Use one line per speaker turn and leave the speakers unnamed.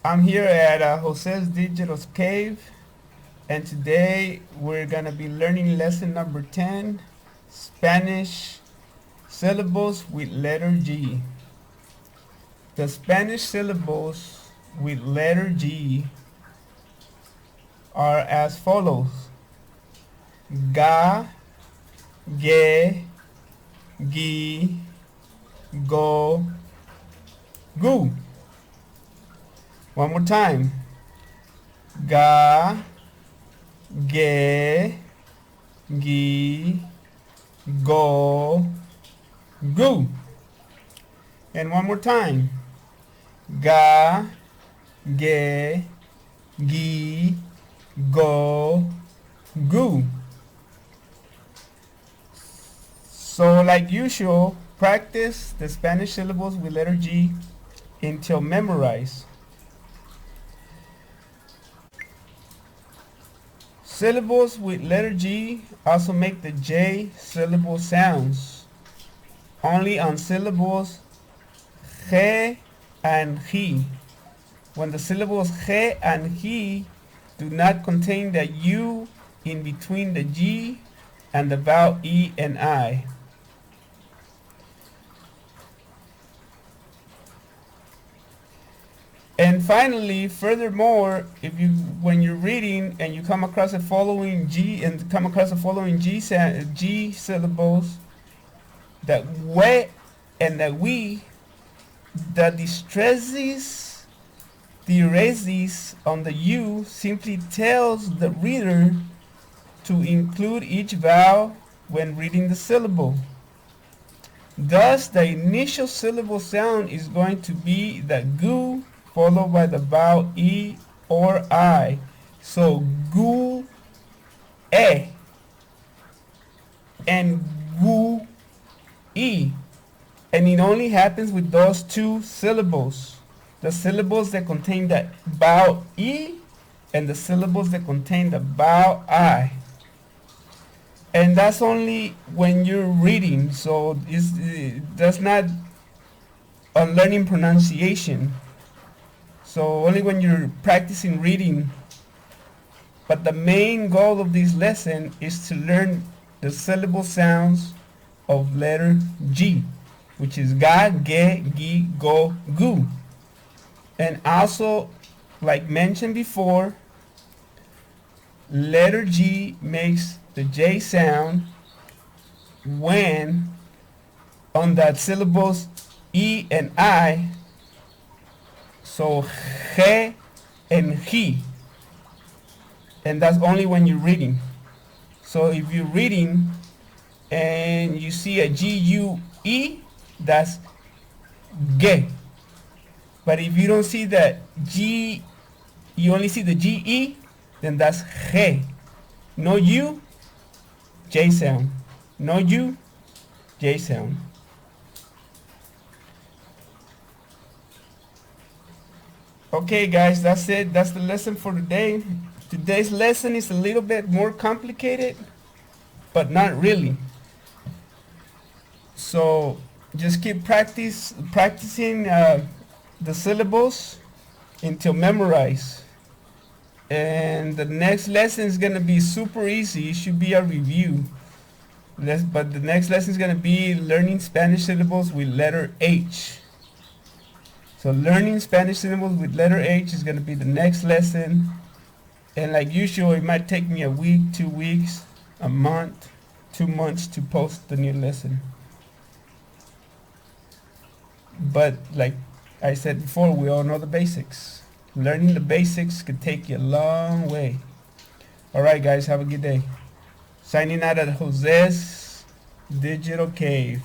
I'm here at Jose's Digital Cave, and today we're gonna be learning lesson number 10, Spanish syllables with letter G. The Spanish syllables with letter G are as follows: ga, ge, gi, go, gu. One more time: ga, ge, gi, go, gu. And one more time: ga, ge, gi, go, gu. So like usual, practice the Spanish syllables with letter G until memorized. Syllables with letter G also make the J syllable sounds. Only on syllables G and G. When the syllables G and G do not contain the U in between the G and the vowel E and I. And finally, furthermore, when you're reading and you come across the following G G syllables, that we and that we, the diaeresis on the U simply tells the reader to include each vowel when reading the syllable. Thus, the initial syllable sound is going to be the gu followed by the vowel E or I. So gu e and gu e. And it only happens with those two syllables. The syllables that contain the vowel E and the syllables that contain the vowel I. And that's only when you're reading, so that's not on learning pronunciation. So only when you're practicing reading. But the main goal of this lesson is to learn the syllable sounds of letter G, which is ga, ge, gi, go, gu. And also, like mentioned before, letter G makes the J sound when on that syllables E and I. So G and G, and that's only when you're reading. So if you're reading and you see a G-U-E, that's ge. But if you don't see that G, you only see the G-E, then that's G. No U, J sound. No U, J sound. Okay guys, that's it. That's the lesson for today. Today's lesson is a little bit more complicated, but not really. So just keep practicing the syllables until memorize. And the next lesson is gonna be super easy. It should be a review. But the next lesson is gonna be learning Spanish syllables with letter H. So learning Spanish syllables with letter H is going to be the next lesson. And like usual, it might take me a week, 2 weeks, a month, 2 months to post the new lesson. But like I said before, we all know the basics. Learning the basics could take you a long way. Alright guys, have a good day. Signing out at Jose's Digital Cave.